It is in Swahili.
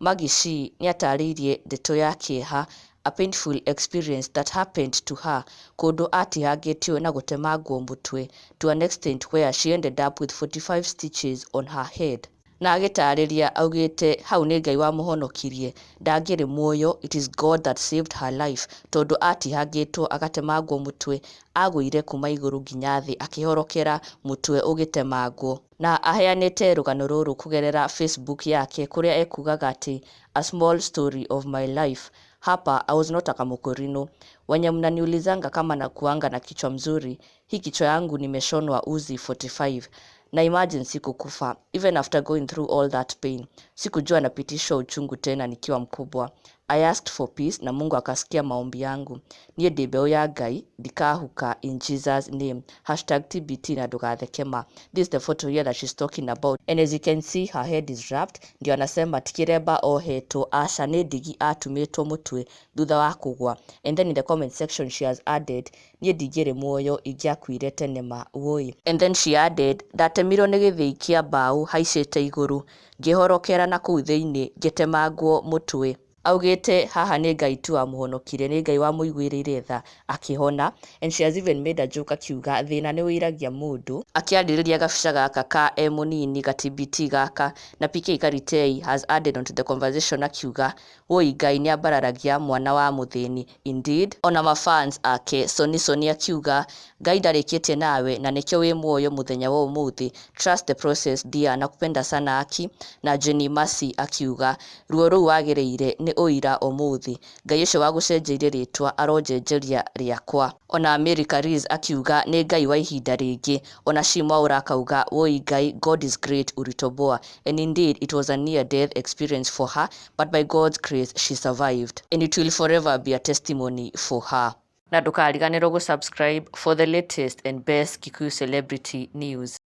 Maggie Shii nĩatarĩirie ndeto ya kĩeha, a painful experience that happened to her kũndũ atihangĩtio na gũtemangwo mũtwe to an extent where she ended up with 45 stitches on her head. Na agĩtarĩria augĩte hau nĩ Ngai wamũhonokirie, ndangĩrĩ muoyo, it is God that saved her life, tondũ atihangĩtwo agatemangwo mũtwe, agũire kuma igũrũ nginya thĩ akĩhorokera mũtwe ũgĩtemangwo. Na aheanĩte rũgano rũrũ kũgerera Facebook yake kũrĩa ekugaga atĩ a small story of my life. Hapa I was not a kamokorino. Wenye mnaniulizanga kama nakuanga na kichwa mzuri, hii kichwa yangu nimeshonwa uzi 45. Na imagine sikukufa, even after going through all that pain. Sikujua napitishwa uchungu tena nikiwa mkubwa. I asked for peace na Mungu akasikia maombi yangu. Niĩ ndĩ mbeũ ya Ngai, ndikahuka in Jesus name. #TBT na ndũgathekema. This is the photo here that she's talking about. And as you can see, her head is wrapped. Ndio anasema tikiremba ohetwo, aca nĩ ndigi atumĩtwo mũtwe thutha wa kũgwa. And then in the comment section she has added, niĩ ndingĩrĩ muoyo ingĩakuire tene ma woi. And then she added, ndatemirwo nĩ gĩthĩi kĩa mbaũ haicĩte igũrũ, ngĩhorokera na kũu thĩinĩ ngĩtemangwo mũtwe. Augĩte haha nĩ Ngai tu wamũhonokire, nĩ Ngai wamũiguĩrĩire tha akĩhona. And she has even made a joke akiuga thĩna nĩ wĩiragia mũndũ, akĩarĩrĩria gabica gaka ka mũnini ga TBT gaka. Na PK Karitei has added onto the conversation akiuga woi Ngai nĩ ambararagia mwana wa mũthĩni. Indeed, ona mafans ake Soni akiuga Ngai ndarĩkĩtie nawe na nĩkĩo wĩ muoyo mũthenya wa ũmũthĩ, trust the process dear, nakupenda sana aki. Na Jenny Mercy akiuga ruo rũu wagĩrĩire nĩ ũira ũmũthĩ, Ngai ũcio wagũcenjeire rĩtwa aronjenjeria rĩakwa. Ona America Riz akiuga nĩ Ngai wa ihinda rĩngĩ. Ona Shii akauga woi Ngai, God is great uritoboa. And indeed it was a near death experience for her, but by God's grace she survived, and it will forever be a testimony for her. Na ndũkariganĩrwo gũsubscribe for the latest and best Kikuyu celebrity news.